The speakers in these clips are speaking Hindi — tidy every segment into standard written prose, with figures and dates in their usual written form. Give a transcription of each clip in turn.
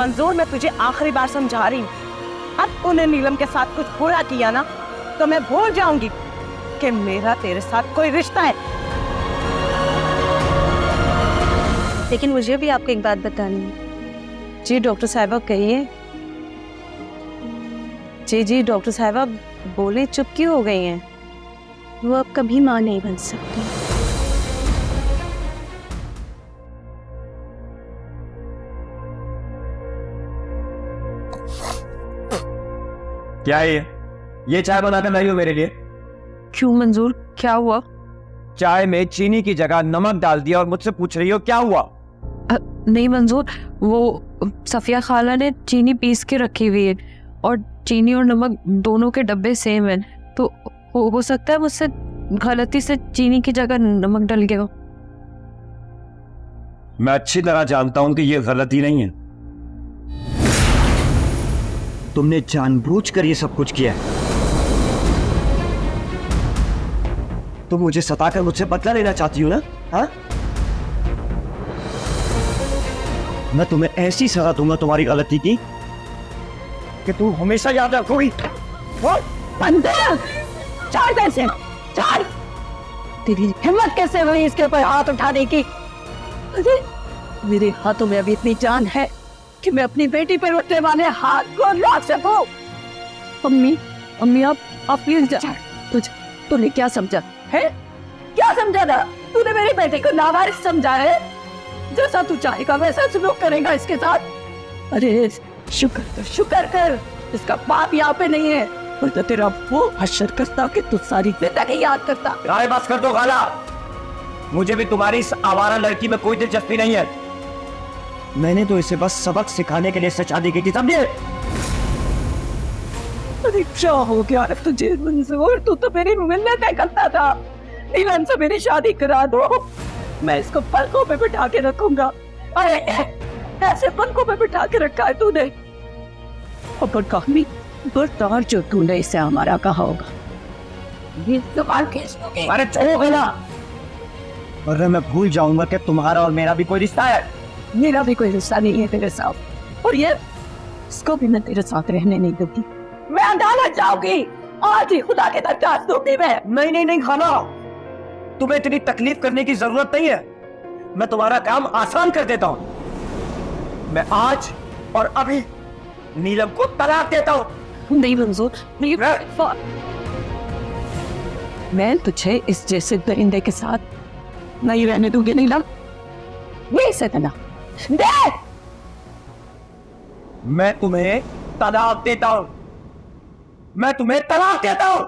मंजूर, मैं तुझे आखिरी बार समझा रही हूँ, अब तूने नीलम के साथ कुछ बुरा किया ना तो मैं भूल जाऊंगी कि मेरा तेरे साथ कोई रिश्ता है। लेकिन मुझे भी आपको एक बात बतानी है। जी डॉक्टर साहिबा कहिए। जी डॉक्टर साहिबा बोले, चुप क्यों हो गई हैं? वो अब कभी माँ नहीं बन सकती। क्या है ये चाय बनाकर लाई हो मेरे लिए? क्यों मंजूर, क्या हुआ? चाय में चीनी की जगह नमक डाल दिया और मुझसे पूछ रही हो क्या हुआ? नहीं मंजूर, वो सफिया खाला ने चीनी पीस के रखी हुई है और चीनी और नमक दोनों के डब्बे सेम है, तो हो सकता है मुझसे गलती से चीनी की जगह नमक डल गया हो। मैं अच्छी तरह जानता हूं कि ये गलती नहीं है। तुमने जानबूझकर ये सब कुछ किया है। तुम मुझे सताकर मुझसे बदला लेना चाहती हो ना? हाँ, मैं तुम्हें ऐसी सजा दूंगा तुम्हारी गलती की कि तुम हमेशा याद रखोगी। चार कैसे? चार? तेरी हिम्मत कैसे हुई इसके ऊपर हाथ उठाने की? अरे मेरे हाथों में अभी इतनी जान है कि मैं अपनी बेटी पर उठने वाले हाथ को रोक सकूं। अम्मी आप प्लीज जा। तूने क्या समझा है? क्या समझा था? तूने मेरी बेटी को नावारिस समझा है? जैसा तू चाहेगा वैसा सलूक करेगा इसके साथ। अरे शुक्र कर इसका बाप यहाँ पे नहीं है, तो तेरा वो हश्र करता कि तू सारी जिंदगी याद करता। राय बस कर दो खाला, मुझे भी तुम्हारी इस आवारा लड़की में कोई दिलचस्पी नहीं है। मैंने तो इसे बस सबक सिखाने के लिए से शादी की थी, समझे? अरे क्या हो गया तुझे मंजूर? तू तो मेरी मिन्नतें करता था, नीलम से मेरी शादी करा दो, मैं इसको पलकों पे बिठा के रखूंगा। अरे ऐसे पलकों पे बिठा के रखा है तूने, और कहानी बरदार जो तूने इसे हमारा कहा होगा ये सवाल केस लोगे। अरे चलो खाला, और मैं भूल जाऊंगा कि तुम्हारा और मेरा भी कोई रिश्ता है। मेरा भी कोई रिश्ता नहीं है तेरे साथ, और ये इसको भी मैं तेरे साथ रहने नहीं दूंगी। मैं अदालत जाऊंगी, आज ही खुदा के दरखास्त दूंगी मैं। नहीं खाला, तुम्हें इतनी तकलीफ करने की जरूरत नहीं है, मैं तुम्हारा काम आसान कर देता हूं। मैं आज और अभी नीलम को तलाक देता हूं। नहीं मंजूर, मैं तुझे इस जैसे दरिंदे के साथ नहीं रहने दूंगी नीलम। ये से तना दे। मैं तुम्हें तलाक देता हूं, मैं तुम्हें तलाक देता हूं।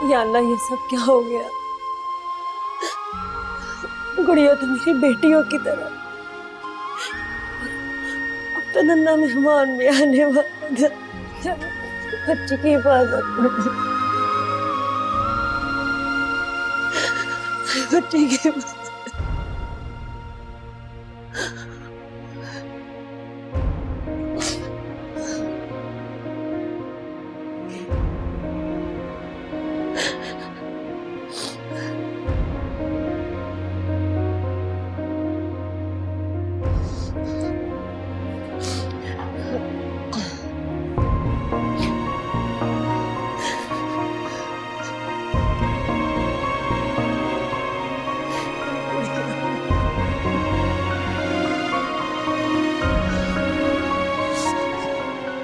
या अल्लाह, ये सब क्या हो गया? गुड़िया तो मेरी बेटियों की तरह, अब तो नन्ना मेहमान भी आने वाला था। बच्चे की हिफाजत बच्चे की हिफाजत।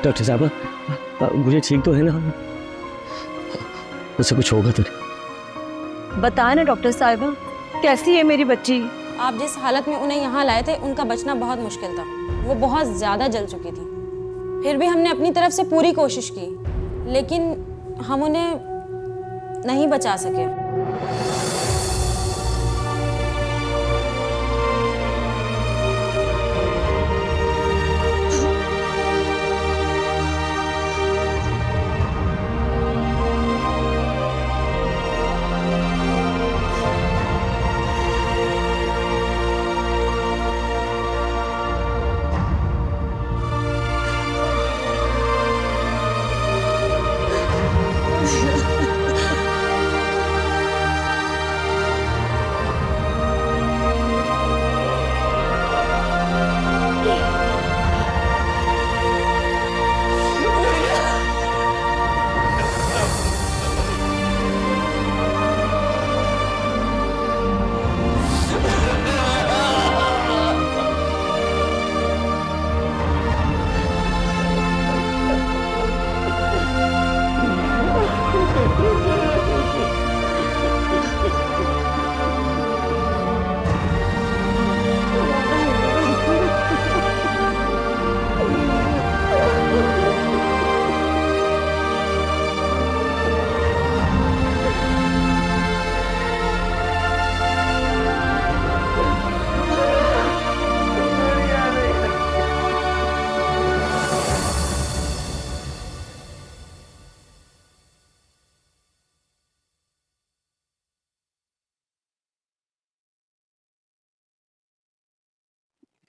डॉक्टर साहब, मुझे ठीक तो है ना? उससे कुछ होगा तो नहीं? बताया ना डॉक्टर साहिबा, कैसी है मेरी बच्ची? आप जिस हालत में उन्हें यहाँ लाए थे उनका बचना बहुत मुश्किल था, वो बहुत ज़्यादा जल चुकी थी। फिर भी हमने अपनी तरफ से पूरी कोशिश की, लेकिन हम उन्हें नहीं बचा सके।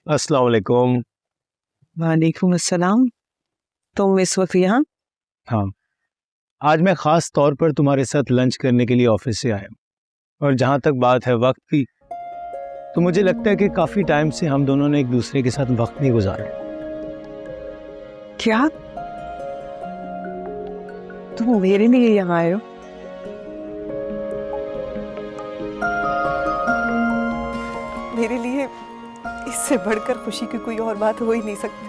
अस्सलाम वालेकुम। वालेकुम अस्सलाम। तुम इस वक्त यहाँ? हाँ, आज मैं ख़ास तौर पर तुम्हारे साथ लंच करने के लिए ऑफिस से आया हूँ, और जहाँ तक बात है वक्त की, तो मुझे लगता है कि काफ़ी टाइम से हम दोनों ने एक दूसरे के साथ वक्त नहीं गुजारा। क्या तुम मेरे लिए यहाँ आए हो? मेरे लिए इससे बढ़कर खुशी की कोई और बात हो ही नहीं सकती।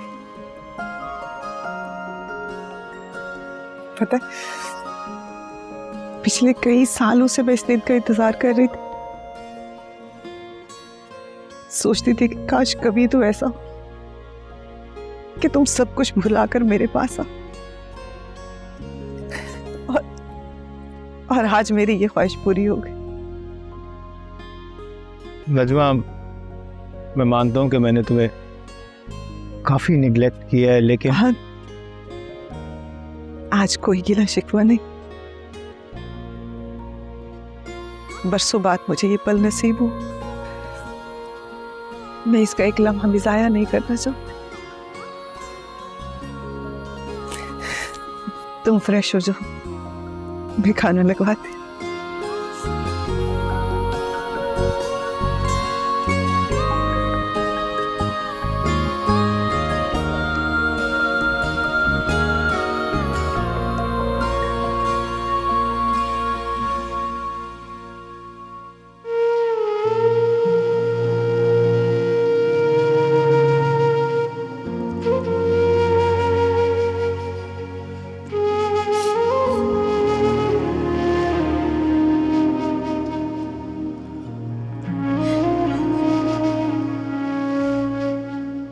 पता है, पिछले कई सालों से मैं इस दिन का इंतजार कर रही थी। सोचती थी कि काश कभी तो ऐसा हो कि तुम सब कुछ भुलाकर मेरे पास आओ, और आज मेरी ये ख्वाहिश पूरी हो गई। नजमा, मैं मानता हूँ कि मैंने तुम्हें काफ़ी निगलेक्ट किया है, लेकिन हाँ, आज कोई गिला शिकवा नहीं। बरसों बाद मुझे ये पल नसीब हो, मैं इसका एक लम्हा भी जाया नहीं करना चाहती। तुम फ्रेश हो जाओ, मैं खाना लगवाती।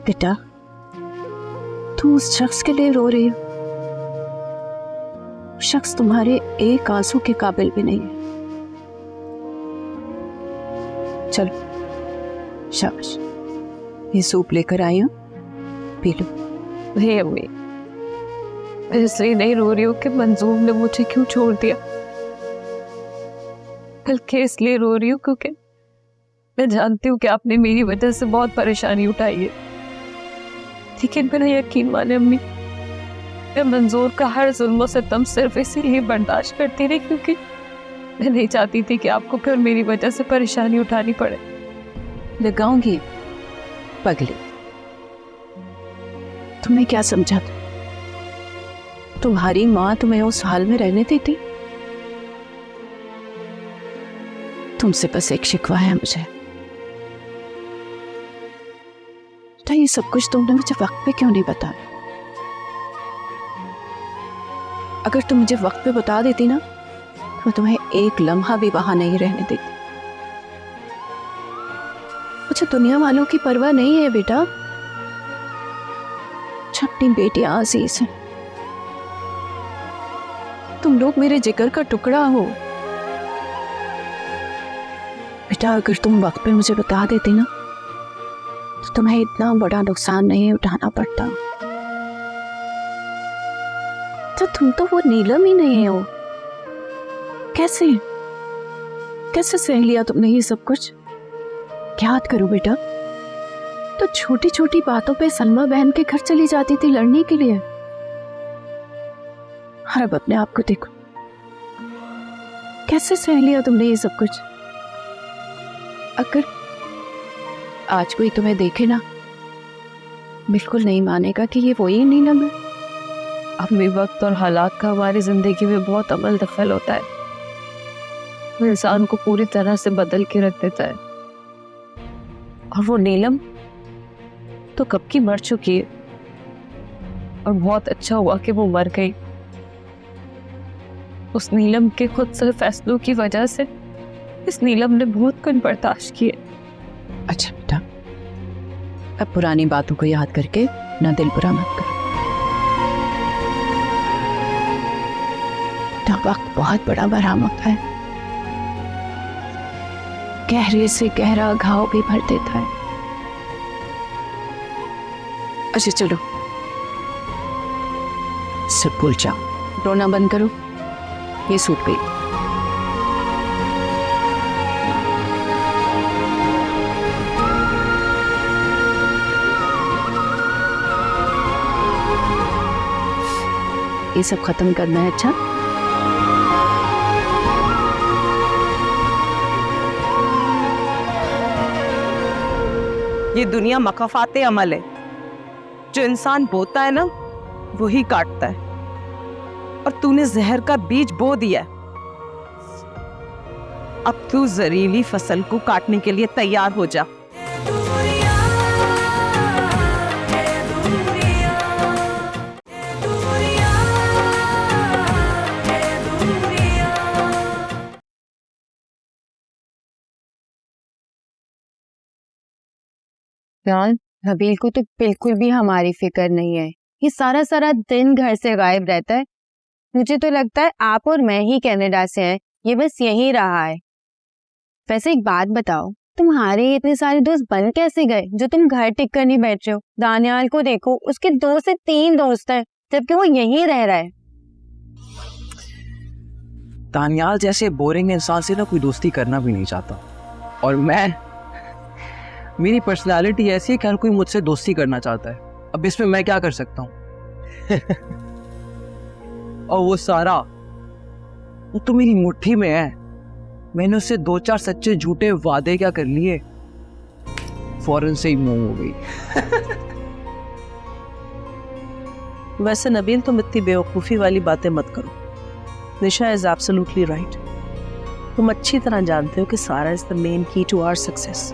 बेटा, तुम उस शख्स के लिए रो रही हो। शख्स तुम्हारे एक आंसू के काबिल भी नहीं है। चलो, शाबाश, ये सूप लेकर आई हूं, पी लो। नहीं अम्मी, मैं इसलिए नहीं रो रही हूँ कि मंजूर ने मुझे क्यों छोड़ दिया, बल्कि इसलिए रो रही हूँ क्योंकि मैं जानती हूँ कि आपने मेरी वजह से बहुत परेशानी उठाई है। लेकिन मेरा यकीन माने अम्मी, मैं मंजूर का हर जुल्म सितम सिर्फ इसीलिए बर्दाश्त करती रही क्योंकि मैं नहीं चाहती थी कि आपको फिर मेरी वजह से परेशानी उठानी पड़े। लगाऊंगी पगली, तुम्हें क्या समझा था? तुम्हारी माँ तुम्हें उस हाल में रहने देती? तुमसे बस एक शिकवा है मुझे, ये सब कुछ तुमने मुझे वक्त पे क्यों नहीं बताया? अगर तुम मुझे वक्त पे बता देती ना, तो तुम्हें एक लम्हा भी वहां नहीं रहने देती। मुझे दुनिया वालों की परवाह नहीं है बेटा, अपनी बेटियां अजीज हैं। तुम लोग मेरे जिगर का टुकड़ा हो बेटा। अगर तुम वक्त पे मुझे बता देती ना, तो तुम्हें इतना बड़ा नुकसान नहीं उठाना पड़ता। तो तुम तो वो नीलम ही नहीं हो। कैसे कैसे सह लिया तुमने ये सब कुछ? याद करो बेटा, तो छोटी छोटी बातों पे सलमा बहन के घर चली जाती थी लड़ने के लिए। और अब अपने आप को देखो, कैसे सह लिया तुमने ये सब कुछ। अगर आज कोई तुम्हें देखे ना, बिल्कुल नहीं मानेगा कि ये वही नीलम है। अम्मी, वक्त और हालात का हमारी जिंदगी में बहुत अमल दखल होता है, वो इंसान को पूरी तरह से बदल के रख देता है। और वो नीलम तो कब की मर चुकी है, और बहुत अच्छा हुआ कि वो मर गई। उस नीलम के खुद से फैसलों की वजह से इस नीलम ने बहुत कुछ बर्दाश्त किए। अच्छा बेटा, अब पुरानी बातों को याद करके ना दिल बुरा मत करो। वक्त बहुत बड़ा मरहम होता है, गहरे से गहरा घाव भी भर देता है। अच्छा चलो, सब भूल जाओ, रोना बंद करो, ये सूट पे। ये सब खत्म करना है। अच्छा ये दुनिया मकाफाते अमल है, जो इंसान बोता है ना वही काटता है, और तूने जहर का बीज बो दिया है। अब तू जहरीली फसल को काटने के लिए तैयार हो जा। यार नबील को तो बिल्कुल भी हमारी फिक्र नहीं है। ये सारा सारा दिन घर से गायब रहता है। मुझे तो लगता है आप और मैं ही कनाडा से हैं, ये बस यही रहा है। वैसे एक बात बताओ, तुम्हारे इतने सारे दोस्त बन कैसे गए जो तुम घर टिक कर नहीं बैठ रहे हो? दानियाल को देखो, उसके 2 से 3 दोस्त हैं, जबकि वो यहीं रह रहा है। दानियाल जैसे बोरिंग इंसान से ना कोई दोस्ती करना भी नहीं चाहता, और मेरी पर्सनालिटी ऐसी है कि हर कोई मुझसे दोस्ती करना चाहता है। अब इसमें मैं क्या कर सकता हूँ? और वो सारा, वो तो मेरी मुट्ठी में है। मैंने उससे 2-4 सच्चे झूठे वादे क्या कर लिए, फौरन से ही मुंह हो गई। वैसे नबील, तुम इतनी बेवकूफ़ी वाली बातें मत करो। निशा इज एब्सोल्युटली राइट। तुम अच्छी तरह जानते हो कि सारा इज द मेन की टू आवर सक्सेस।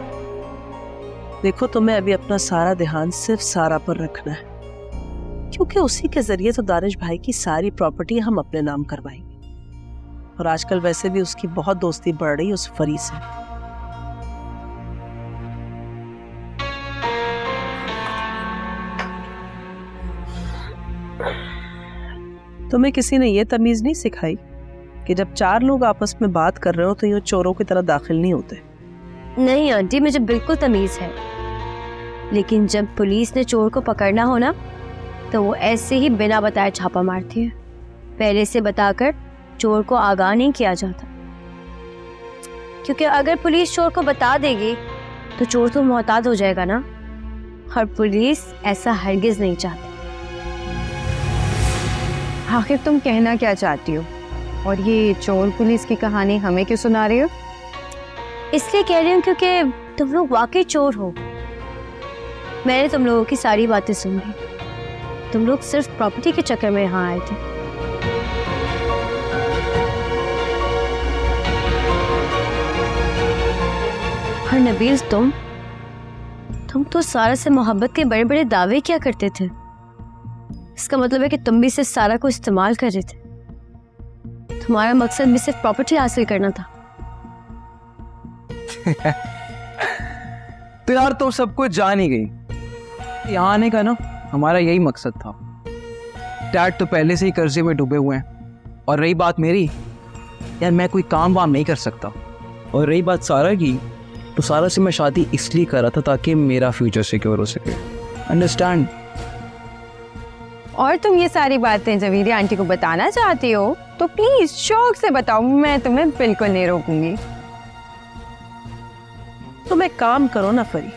देखो, तुम्हें अभी अपना सारा ध्यान सिर्फ सारा पर रखना है, क्योंकि उसी के जरिए तो दानिश भाई की सारी प्रॉपर्टी हम अपने नाम करवाएंगे। और आजकल वैसे भी उसकी बहुत दोस्ती बढ़ रही है उस फरी से। तुम्हें किसी ने ये तमीज नहीं सिखाई कि जब 4 लोग आपस में बात कर रहे हो तो यूं चोरों की तरह दाखिल नहीं होते? नहीं आंटी, मुझे बिल्कुल तमीज है, लेकिन जब पुलिस ने चोर को पकड़ना हो ना, तो वो ऐसे ही बिना बताए छापा मारती है। पहले से बताकर चोर को आगाह नहीं किया जाता, क्योंकि अगर पुलिस चोर को बता देगी तो चोर तो मोहताज हो जाएगा ना, और पुलिस ऐसा हरगिज नहीं चाहती। आखिर तुम कहना क्या चाहती हो? और ये चोर पुलिस की कहानी हमें क्यों सुना रही हो? इसलिए कह रही हूँ क्योंकि तुम लोग वाकई चोर हो। मैंने तुम लोगों की सारी बातें सुन ली। तुम लोग सिर्फ प्रॉपर्टी के चक्कर में यहाँ आए थे। और नबील, तुम तो सारा से मोहब्बत के बड़े बड़े दावे क्या करते थे। इसका मतलब है कि तुम भी सिर्फ सारा को इस्तेमाल कर रहे थे। तुम्हारा मकसद भी सिर्फ प्रॉपर्टी हासिल करना था। तो यार तुम सब कुछ जान ही गई। यहाँ आने का ना हमारा यही मकसद था। डैड तो पहले से ही कर्जे में डूबे हुए हैं, और रही बात मेरी, यार मैं कोई काम वाम नहीं कर सकता। और रही बात सारा की, तो सारा से मैं शादी इसलिए कर रहा था ताकि मेरा फ्यूचर सिक्योर हो सके। अंडरस्टैंड? और तुम ये सारी बातें जवीरी आंटी को बताना चाहती हो तो प्लीज शौक से बताओ, मैं तुम्हें बिल्कुल नहीं रोकूंगी। तुम एक काम करो ना फरी,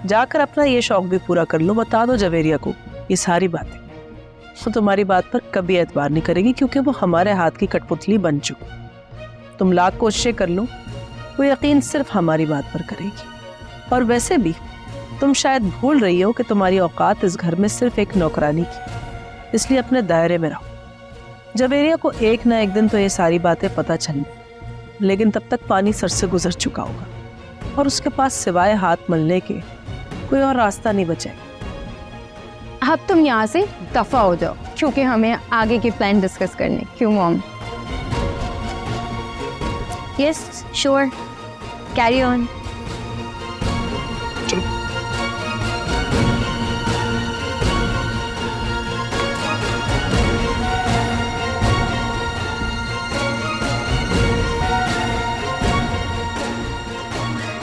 जाकर अपना ये शौक भी पूरा कर लो। बता दो जवेरिया को ये सारी बातें। वो तुम्हारी बात पर कभी एतबार नहीं करेगी, क्योंकि वो हमारे हाथ की कठपुतली बन चुकी। तुम लाख कोशिशें कर लो, वो यकीन सिर्फ हमारी बात पर करेगी। और वैसे भी तुम शायद भूल रही हो कि तुम्हारी औकात इस घर में सिर्फ एक नौकरानी की, इसलिए अपने दायरे में रहो। जवेरिया को एक ना एक दिन तो ये सारी बातें पता चलनी, लेकिन तब तक पानी सर से गुजर चुका होगा और उसके पास सिवाय हाथ मलने के कोई और रास्ता नहीं बचेगा। अब तुम यहाँ से दफा हो जाओ, क्योंकि हमें आगे के प्लान डिस्कस करने। क्यों mom? Yes sure, carry on.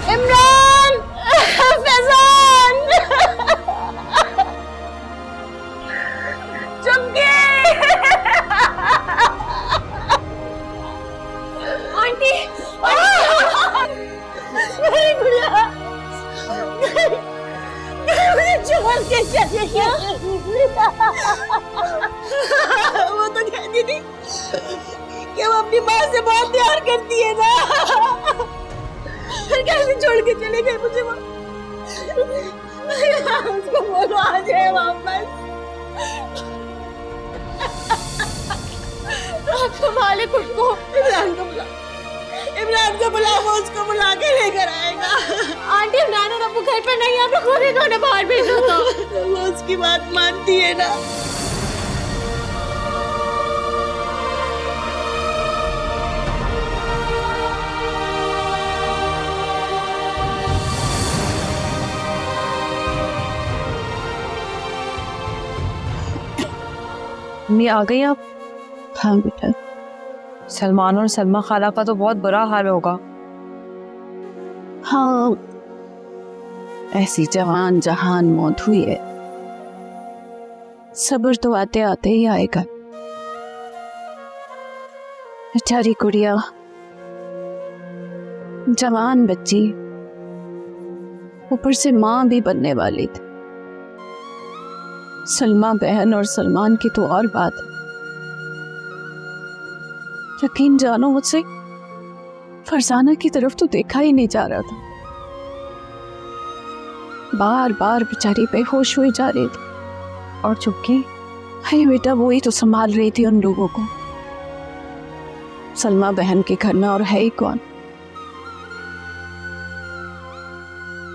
Imran, Faizan, चुपके। आंटी, अपनी माँ से बहुत प्यार करती है ना। फिर कैसे छोड़ के चले गए मुझे वहाँ? उसको बोलो आ जाए वापस। संभाले खुद को। इमरान को बुला, वो उसको बुला के लेकर आएगा। आंटी इमरान और अबू घर पर नहीं, आप लोग खुद ही दोनों बाहर भेजो तो। वो उसकी बात मानती है ना। मम्मी आ गई आप? हाँ बेटा। सलमान और सलमा खाला का तो बहुत बुरा हाल होगा। हाँ, ऐसी जवान जहान मौत हुई है, सब्र तो आते आते ही आएगा। बेचारी गुड़िया, जवान बच्ची, ऊपर से माँ भी बनने वाली थी। सलमा बहन और सलमान की तो और बात है। यकीन जानो, मुझसे फरजाना की तरफ तो देखा ही नहीं जा रहा था। बार बार बेचारी बेहोश हुई जा रही थी। और चुपकी? अरे बेटा, वो ही तो संभाल रही थी उन लोगों को। सलमा बहन के घर में और है ही कौन।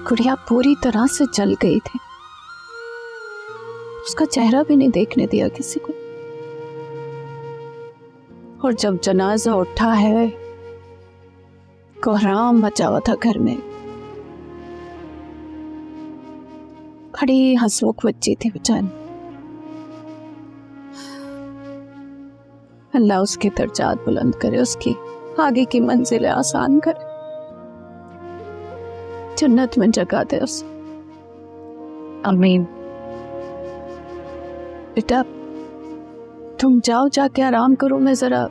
गुड़िया पूरी तरह से जल गई थी, उसका चेहरा भी नहीं देखने दिया किसी को। और जब जनाजा उठा है, कोहराम मचा हुआ था घर में। खड़ी हंसमुख बच्ची थी बेचारी। अल्लाह उसके दर्जात बुलंद करे, उसकी आगे की मंजिलें आसान करे, जन्नत में जगह दे उसे। आमीन। बेटा तुम जाओ, जाके आराम करो। मैं जरा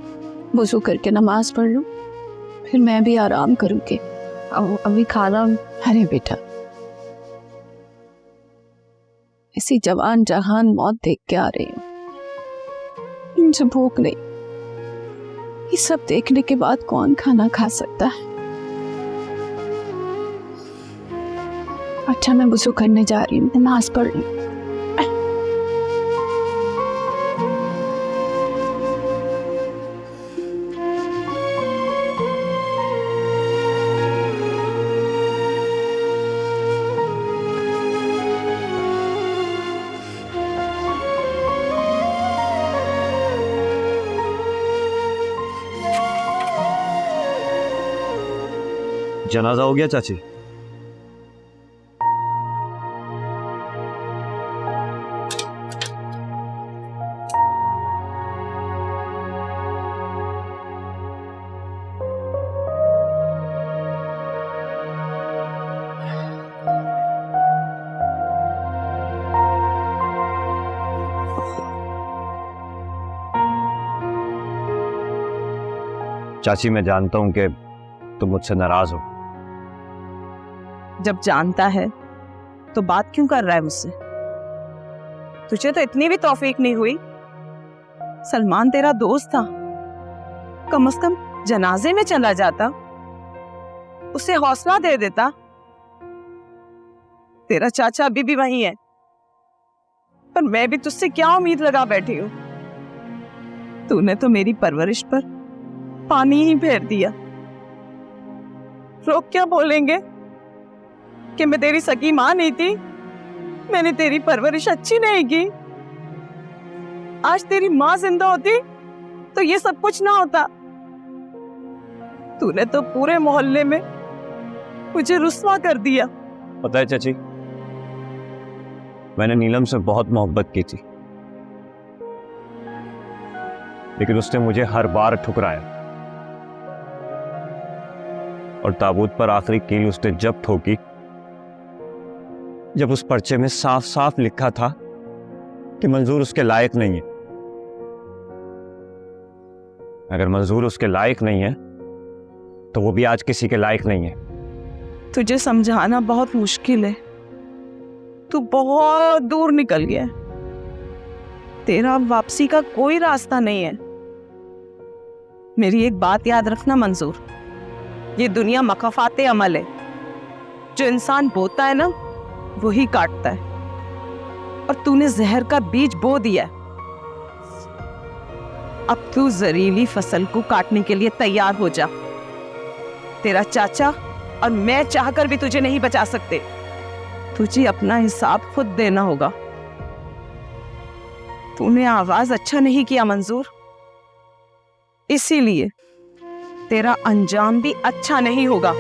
वुजू करके नमाज पढ़ लूं, फिर मैं भी आराम करूंगी। अभी खाना? अरे बेटा, ऐसी जवान जहान मौत देख के आ रही हूं, मुझे भूख नहीं। ये सब देखने के बाद कौन खाना खा सकता है। अच्छा, मैं वुजू करने जा रही हूँ, नमाज पढ़ लूं। जनाजा हो गया चाची? चाची, मैं जानता हूं कि तुम मुझसे नाराज हो। जब जानता है तो बात क्यों कर रहा है मुझसे? तुझे तो इतनी भी तौफीक नहीं हुई। सलमान तेरा दोस्त था, कम से कम जनाजे में चला जाता, उसे हौसला दे देता। तेरा चाचा अभी भी वहीं है, पर मैं भी तुझसे क्या उम्मीद लगा बैठी हूं। तूने तो मेरी परवरिश पर पानी ही फेर दिया। लोग क्या बोलेंगे कि मैं तेरी सगी मां नहीं थी, मैंने तेरी परवरिश अच्छी नहीं की। आज तेरी मां जिंदा होती तो ये सब कुछ ना होता। तूने तो पूरे मोहल्ले में मुझे रुस्वा कर दिया। पता है चाची, मैंने नीलम से बहुत मोहब्बत की थी, लेकिन उसने मुझे हर बार ठुकराया। और ताबूत पर आखिरी कील उसने जब ठोकी, जब उस पर्चे में साफ साफ लिखा था कि मंजूर उसके लायक नहीं है। अगर मंजूर उसके लायक नहीं है तो वो भी आज किसी के लायक नहीं है। तुझे समझाना बहुत मुश्किल है, तू बहुत दूर निकल गया है, तेरा अब वापसी का कोई रास्ता नहीं है। मेरी एक बात याद रखना मंजूर, ये दुनिया मकाफाते अमल है। जो इंसान बोता है ना वही काटता है, और तूने जहर का बीज बो दिया है। अब तू जहरीली फसल को काटने के लिए तैयार हो जा। तेरा चाचा और मैं चाहकर भी तुझे नहीं बचा सकते। तुझे अपना हिसाब खुद देना होगा। तूने आवाज अच्छा नहीं किया मंजूर, इसीलिए तेरा अंजाम भी अच्छा नहीं होगा।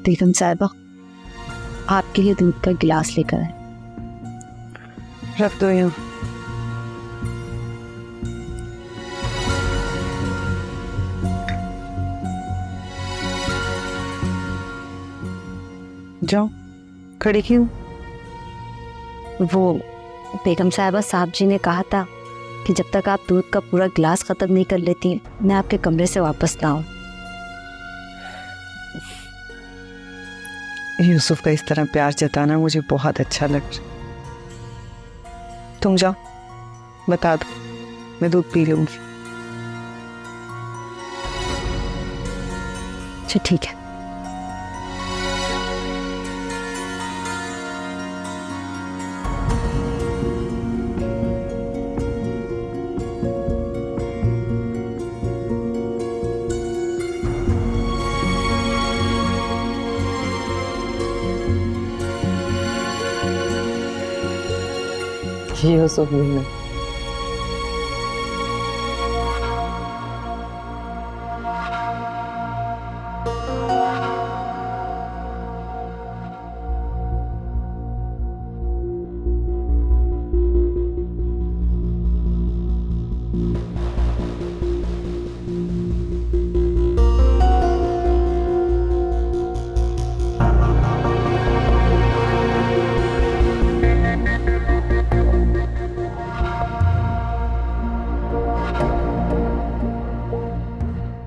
बेगम साहिबा, आपके लिए दूध का गिलास लेकर आए। रख दो यहाँ। जाओ, खड़ी क्यों? वो बेगम साहिबा, साहब जी ने कहा था कि जब तक आप दूध का पूरा गिलास खत्म नहीं कर लेती मैं आपके कमरे से वापस ना आऊं। यूसुफ का इस तरह प्यार जताना मुझे बहुत अच्छा लग रहा। तुम जाओ, बता दो, मैं दूध पी लूंगी। अच्छा ठीक है। यूसुफ मिलना।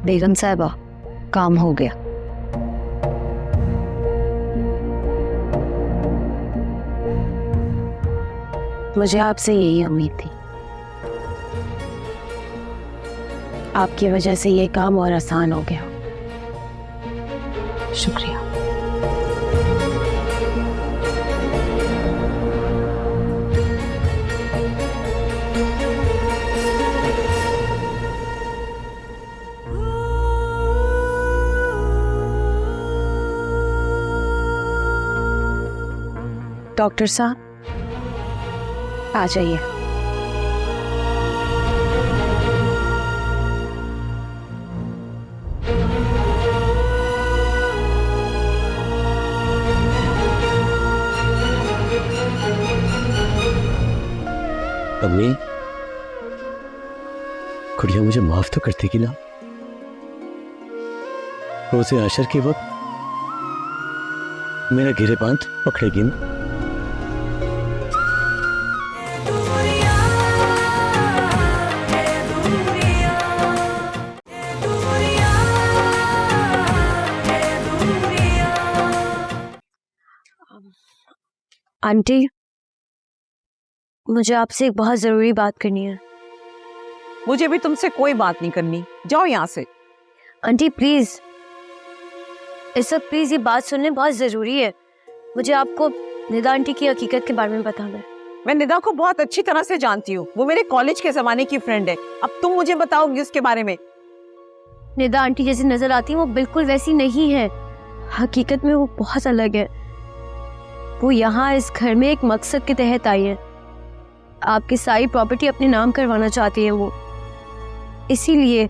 बेगम साहिबा, काम हो गया। मुझे आपसे यही उम्मीद थी। आपकी वजह से ये काम और आसान हो गया। शुक्रिया। डॉक्टर साहब, आ जाइए। अम्मी, खुड़िया मुझे माफ तो करते कि ना? रोज़े आशर के वक्त मेरा गिरेबान पकड़ेगी ना? आंटी, मुझे आपसे एक बहुत जरूरी बात करनी है। मुझे भी तुमसे कोई बात नहीं करनी, जाओ यहाँ से। आंटी प्लीज, इस वक्त प्लीज ये बात सुनने बहुत जरूरी है। मुझे आपको निदा आंटी की हकीकत के बारे में बताना है। मैं निदा को बहुत अच्छी तरह से जानती हूँ, वो मेरे कॉलेज के जमाने की फ्रेंड है। अब तुम मुझे बताओगी उसके बारे में? निदा आंटी जैसी नजर आती है वो बिल्कुल वैसी नहीं है। हकीकत में वो बहुत अलग है। वो यहाँ इस घर में एक मकसद के तहत आई है। आपकी सारी प्रॉपर्टी अपने नाम करवाना चाहती है वो। इसीलिए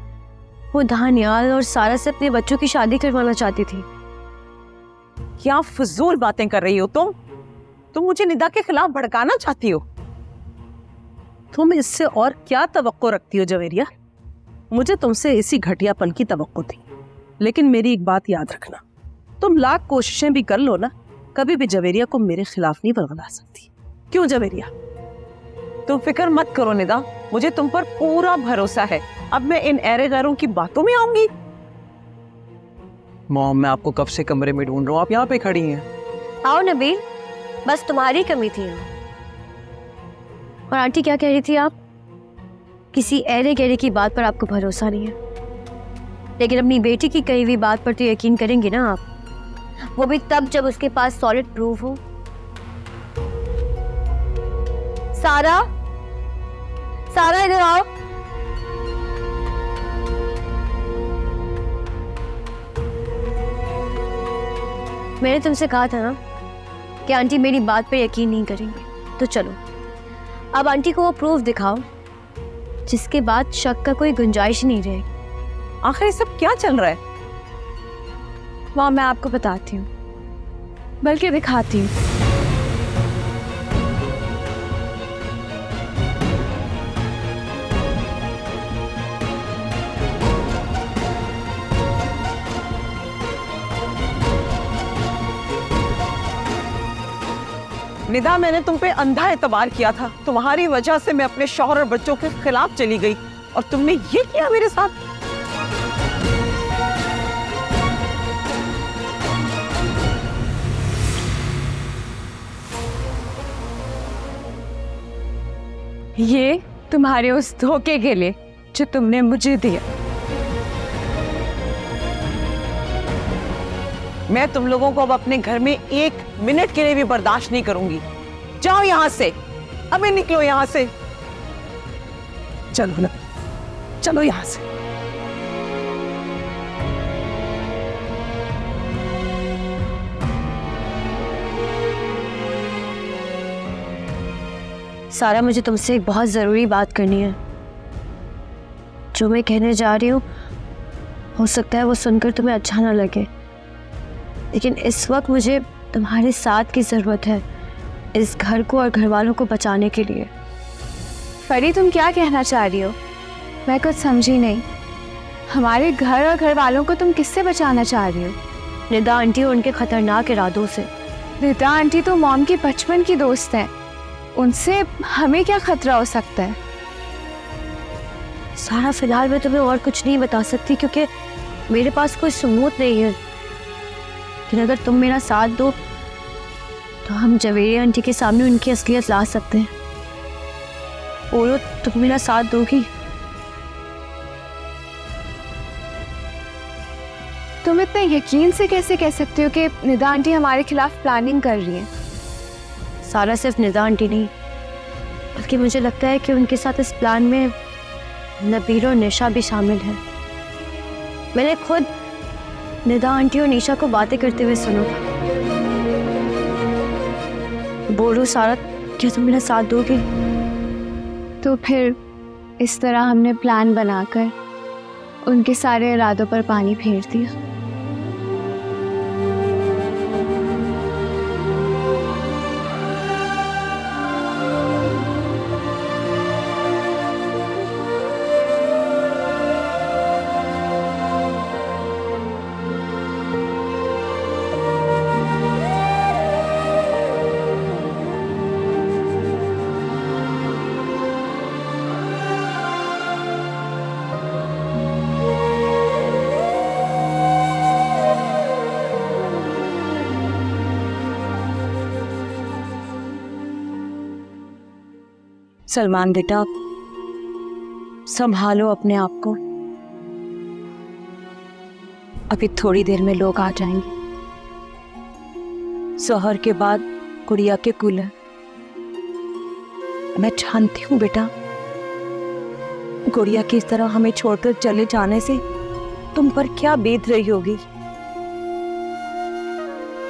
वो धानियाल और सारा से अपने बच्चों की शादी करवाना चाहती थी। क्या फजूल बातें कर रही हो तुम? तुम मुझे निदा के खिलाफ भड़काना चाहती हो? तुम इससे और क्या तवक्को रखती हो जवेरिया? मुझे तुमसे इसी घटियापन की तवक्को थी। लेकिन मेरी एक बात याद रखना, तुम लाख कोशिशें भी कर लो ना, कभी भी जवेरिया को मेरे खिलाफ नहीं बरगला सकती। क्यों जवेरिया? तुम फिक्र मत करो निदा, मुझे तुम पर पूरा भरोसा है। अब मैं इन ऐरे गैरों की बातों में आऊंगी? मॉम, मैं आपको कब से कमरे में ढूंढ रहा हूँ, आप यहाँ पे खड़ी हैं। आओ नबील, बस तुम्हारी कमी थी यहाँ। और आंटी क्या कह रही थी आप? किसी ऐरे गहरे की बात पर आपको भरोसा नहीं है, लेकिन अपनी बेटी की कही हुई बात पर तो यकीन करेंगे ना आप, वो भी तब जब उसके पास सॉलिड प्रूफ हो। सारा, सारा इधर आओ। मैंने तुमसे कहा था ना कि आंटी मेरी बात पर यकीन नहीं करेंगे, तो चलो अब आंटी को वो प्रूफ दिखाओ जिसके बाद शक का कोई गुंजाइश नहीं रहेगी। आखिर ये सब क्या चल रहा है? माँ, मैं आपको बताती हूँ, बल्कि दिखाती हूँ। निदा, मैंने तुम पे अंधा एतबार किया था। तुम्हारी वजह से मैं अपने शौहर और बच्चों के खिलाफ चली गई और तुमने ये किया मेरे साथ। ये तुम्हारे उस धोखे के लिए जो तुमने मुझे दिया। मैं तुम लोगों को अब अपने घर में 1 मिनट के लिए भी बर्दाश्त नहीं करूंगी। जाओ यहां से, अबे निकलो यहां से। चलो ना, चलो यहां से। सारा, मुझे तुमसे एक बहुत ज़रूरी बात करनी है। जो मैं कहने जा रही हूँ हो सकता है वो सुनकर तुम्हें अच्छा ना लगे, लेकिन इस वक्त मुझे तुम्हारे साथ की ज़रूरत है इस घर को और घर वालों को बचाने के लिए। फरी, तुम क्या कहना चाह रही हो? मैं कुछ समझी नहीं। हमारे घर और घर वालों को तुम किससे बचाना चाह रही हो? निदा आंटी और उनके खतरनाक इरादों से। निदा आंटी तो मॉम की बचपन की दोस्त है, उनसे हमें क्या खतरा हो सकता है? सारा, फिलहाल मैं तुम्हें और कुछ नहीं बता सकती क्योंकि मेरे पास कोई सबूत नहीं है, लेकिन अगर तुम मेरा साथ दो तो हम जवेरिया आंटी के सामने उनकी असलियत ला सकते हैं। बोलो, तुम मेरा साथ दोगी? तुम इतने यकीन से कैसे कह सकते हो कि निदा आंटी हमारे खिलाफ प्लानिंग कर रही है? सारा, सिर्फ निदा आंटी नहीं, बल्कि मुझे लगता है कि उनके साथ इस प्लान में नबील और निशा भी शामिल है। मैंने खुद निदा आंटी और निशा को बातें करते हुए सुना। बोलो सारा, क्या तुम मेरा साथ दोगे? तो फिर इस तरह हमने प्लान बनाकर उनके सारे इरादों पर पानी फेर दिया। सलमान बेटा, संभालो अपने आप को। अभी थोड़ी देर में लोग आ जाएंगे। शोहर के बाद गुड़िया के कुल है। मैं जानती हूँ बेटा, गुड़िया की इस तरह हमें छोड़कर चले जाने से तुम पर क्या बीत रही होगी।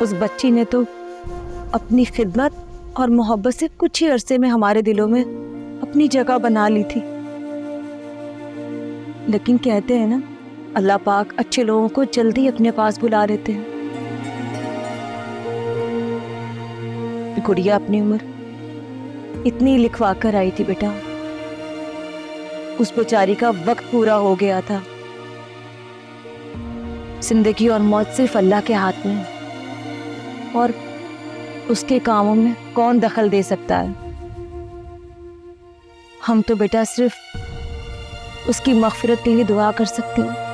उस बच्ची ने तो अपनी खिदमत और मोहब्बत से कुछ ही अरसे में हमारे दिलों में अपनी जगह बना ली थी। लेकिन कहते हैं ना, अल्लाह पाक अच्छे लोगों को जल्दी अपने पास बुला लेते हैं। गुड़िया अपनी उम्र इतनी लिखवा कर आई थी बेटा, उस बेचारी का वक्त पूरा हो गया था। जिंदगी और मौत सिर्फ अल्लाह के हाथ में है, और उसके कामों में कौन दखल दे सकता है? हम तो बेटा सिर्फ उसकी मग़फ़िरत के लिए दुआ कर सकते हैं।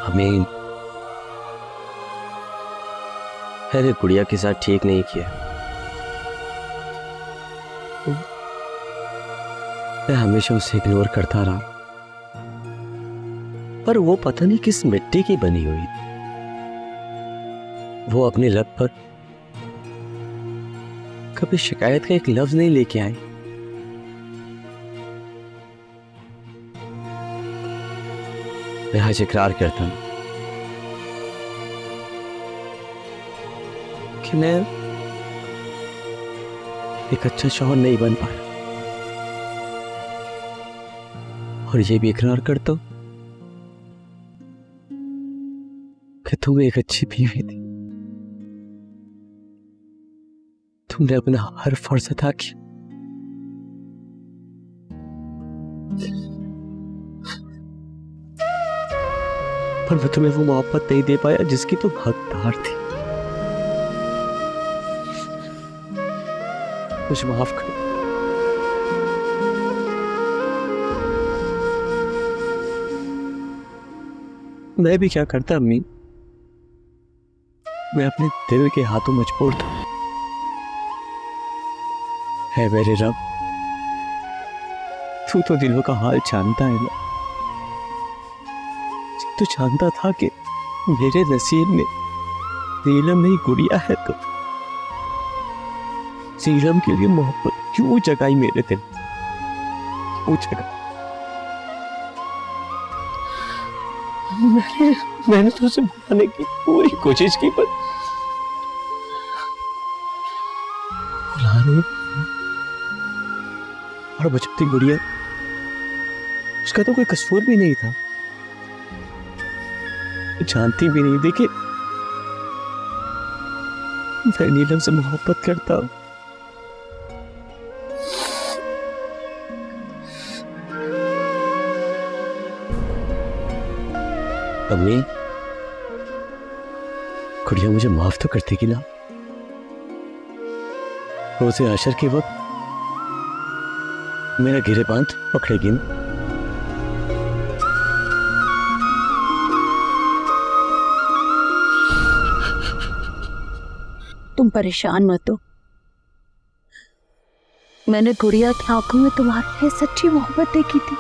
हमें अरे गुड़िया के साथ ठीक नहीं किया। मैं हमेशा उसे इग्नोर करता रहा, पर वो पता नहीं किस मिट्टी की बनी हुई थी। वो अपने लब पर कभी शिकायत का एक लफ्ज नहीं लेके आई। मैं आज इकरार करता हूं कि मैं एक अच्छा शौहर नहीं बन पाया, और ये भी इकरार करता हूं कि तुम एक अच्छी बीवी थी। तुमने अपना हर फर्ज अदा किया। पर मैं तुम्हें वो मोहब्बत नहीं दे पाया जिसकी तुम हकदार थी। मुझे माफ करो। मैं भी क्या करता अम्मी, मैं अपने दिल के हाथों मजबूर था। है मेरे रब, तू तो दिलों का हाल जानता है ना। तो जानता था कि मेरे नसीब में नीलम नहीं गुड़िया है, तो नीलम के लिए मोहब्बत क्यों जगाई मेरे दिल, क्यों जगाई? मैंने तो उसे बुलाने की पूरी कोशिश की, पर बुलाने और बचपती गुड़िया, उसका तो कोई कसूर भी नहीं था। जानती भी नहीं थी कि मैं नीलम से मोहब्बत करता हूं। अम्मी, गुड़िया मुझे माफ तो करती कि ना। रोज़े आशर के वक्त मेरा गिरेबान पकड़ेगी ना। तुम परेशान मत हो। मैंने गुड़िया की आंखों में तुम्हारे लिए सच्ची मोहब्बत देखी थी,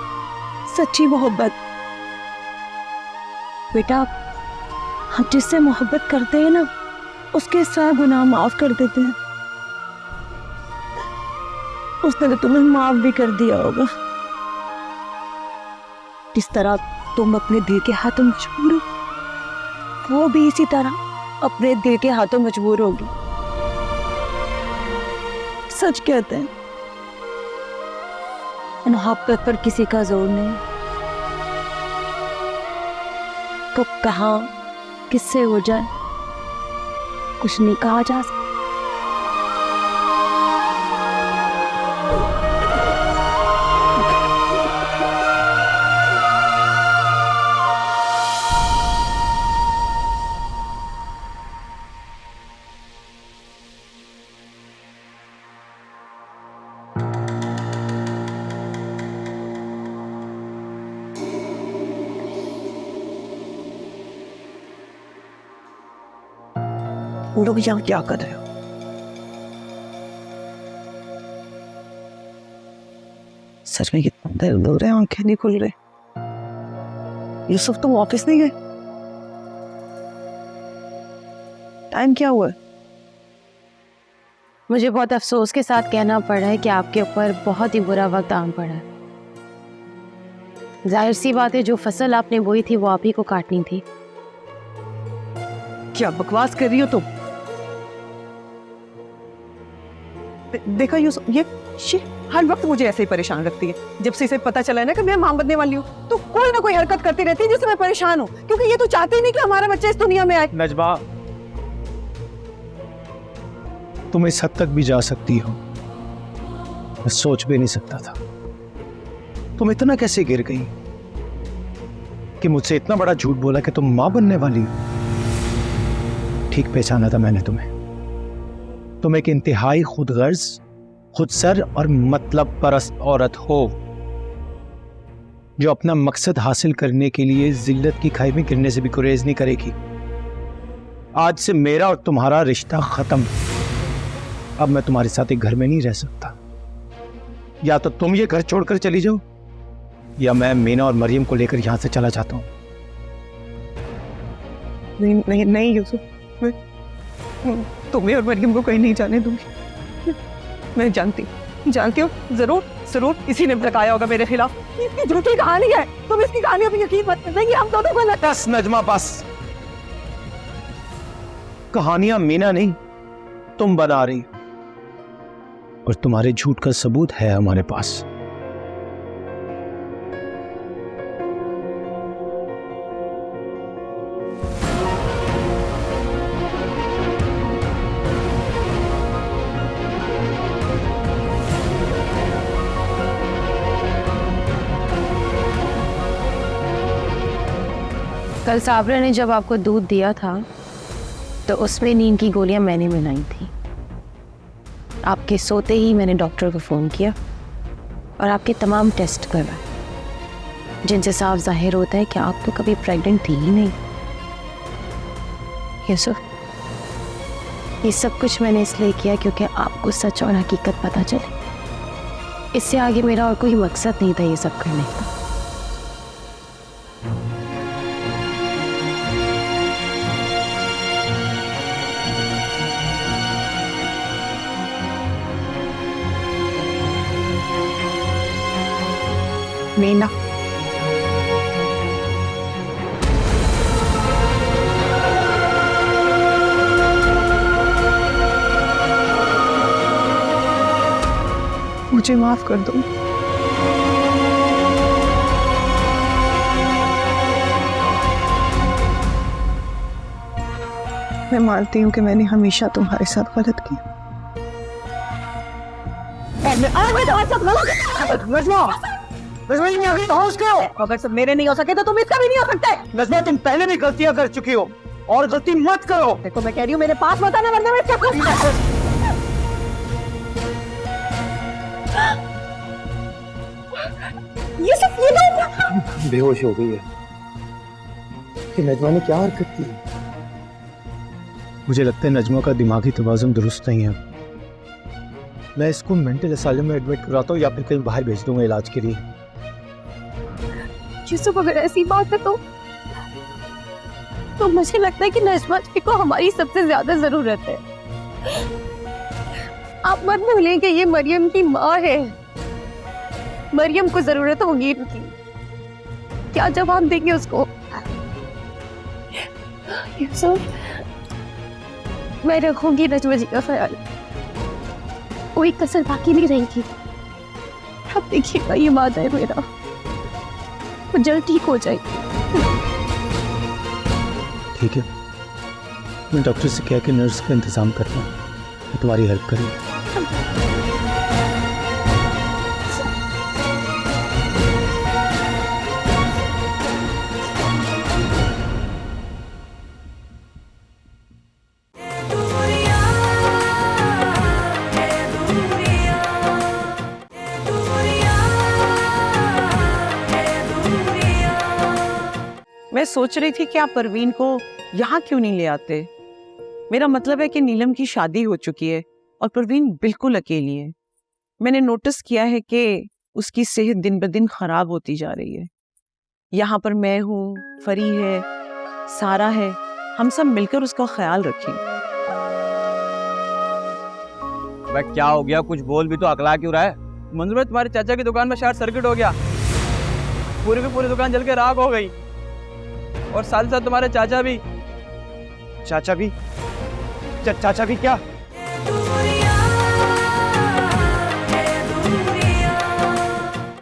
सच्ची मोहब्बत। बेटा, हम जिससे मोहब्बत करते हैं ना, उसके सारे गुनाह माफ कर देते हैं। उसने तो तुम्हें माफ भी कर दिया होगा। जिस तरह तुम अपने दिल के हाथों मजबूर हो, वो भी इसी तरह अपने दिल के हाथों मजबूर होगी। सच कहते हैं, मोहब्बत पर किसी का जोर नहीं। तो कहाँ किससे हो जाए, कुछ नहीं कहा जा सकता। तुम लोग यहाँ क्या कर रहे हो? सच में कितना दर्द हो रहा है, आंखें नहीं खुल रही। यूसुफ, तुम ऑफिस नहीं गए? टाइम क्या हुआ? मुझे बहुत अफसोस के साथ कहना पड़ रहा है कि आपके ऊपर बहुत ही बुरा वक्त आन पड़ा है। जाहिर सी बात है, जो फसल आपने बोई थी वो आप ही को काटनी थी। क्या बकवास कर रही हो तुम? देखा यूसुफ, ये हर वक्त मुझे ऐसे ही परेशान रखती है। जब से इसे पता चला है ना कि मैं मां बनने वाली हूँ, तो कोई ना कोई हरकत करती रहती है जिससे मैं परेशान हूँ, क्योंकि ये तो चाहते ही नहीं कि हमारा बच्चा इस दुनिया में आए। नजबा, तुम इस हद तक भी जा सकती हो, मैं सोच भी नहीं सकता था तुम इतना कैसे गिर गई कि मुझसे इतना बड़ा झूठ बोला कि तुम मां बनने वाली हो। ठीक पहचाना था मैंने तुम्हें। तुम एक इंतहाई खुदगर्ज, खुदसर और मतलब परस्त औरत हो जो अपना मकसद हासिल करने के लिए जिल्लत की खाई में गिरने से भी गुरेज नहीं करेगी। आज से मेरा और तुम्हारा रिश्ता खत्म। अब मैं तुम्हारे साथ एक घर में नहीं रह सकता। या तो तुम ये घर छोड़कर चली जाओ या मैं मीना और मरियम को लेकर यहां से चला जाता हूं। नहीं नहीं नहीं यूसुफ, मैं तुम्हें और मरियम को कहीं नहीं जाने दूंगी। मैं जानती हूँ जरूर जरूर किसी ने भड़काया होगा मेरे खिलाफ। इसकी झूठी कहानी है, तुम इसकी कहानियों पर यकीन मत करेंगे। हम दोनों गलत। बस नजमा बस। कहानियां मीना नहीं तुम बना रही हो और तुम्हारे झूठ का सबूत है हमारे पास। कल साबरा ने जब आपको दूध दिया था तो उसमें नींद की गोलियां मैंने मिलाई थी। आपके सोते ही मैंने डॉक्टर को फ़ोन किया और आपके तमाम टेस्ट करवाए, जिनसे साफ जाहिर होता है कि आप तो कभी प्रेग्नेंट थी ही नहीं। यूसुफ, ये सब कुछ मैंने इसलिए किया क्योंकि आपको सच और हकीकत पता चले। इससे आगे मेरा और कोई मकसद नहीं था ये सब करने का। मीना, मुझे माफ कर दो। मैं मानती हूँ कि मैंने हमेशा तुम्हारे साथ गलत किया। अगर सब मेरे नहीं हो सके तो तुम इसका भी नहीं हो सकते। नजमा तुम पहले भी गलतियां कर चुकी हो और गलती मत करो। देखो मैं कह रही हूँ मेरे पास मत आना, वरना मैं इसका ये सब ये लोग बेहोश हो गई है कि नजमा ने क्या हरकत की। मुझे लगता है नजमा का दिमागी तवाज़ुन दुरुस्त नहीं है। मैं इसको मेंटल असाइलम में एडमिट कराता हूँ या फिर कहीं बाहर भेज दूंगा इलाज के लिए। यूसुफ, अगर ऐसी बात है तो मुझे लगता है कि नजमा जी को हमारी सबसे ज्यादा जरूरत है। आप मत भूलें कि ये मरियम की माँ है। मरियम को जरूरत होगी इनकी। क्या जवाब देंगे उसको? यूसुफ, मैं रखूंगी नजमा जी का ख्याल। कोई कसर बाकी नहीं रहेगी। आप देखिएगा, ये वादा है मेरा, वो जल्द ठीक हो जाएगी। ठीक है, मैं डॉक्टर से कह के नर्स का इंतजाम करता हूँ। मैं तुम्हारी हेल्प करूँगी। मैं सोच रही थी कि आप परवीन को यहाँ क्यों नहीं ले आते। मेरा मतलब है कि नीलम की शादी हो चुकी है और परवीन बिल्कुल अकेली है। मैंने नोटिस किया है कि उसकी सेहत दिन ब दिन खराब होती जा रही है। यहाँ पर मैं हूँ, फरी है, सारा है, हम सब मिलकर उसका ख्याल रखें। भाई क्या हो गया? कुछ बोल भी तो, अकला क्यों रहा है? मंजूर भाई, तुम्हारे चाचा की दुकान में शायद सर्किट हो गया। पूरी की पूरी दुकान जल के राख हो गई और साथ साथ तुम्हारे चाचा भी। चाचा भी? चाचा भी क्या?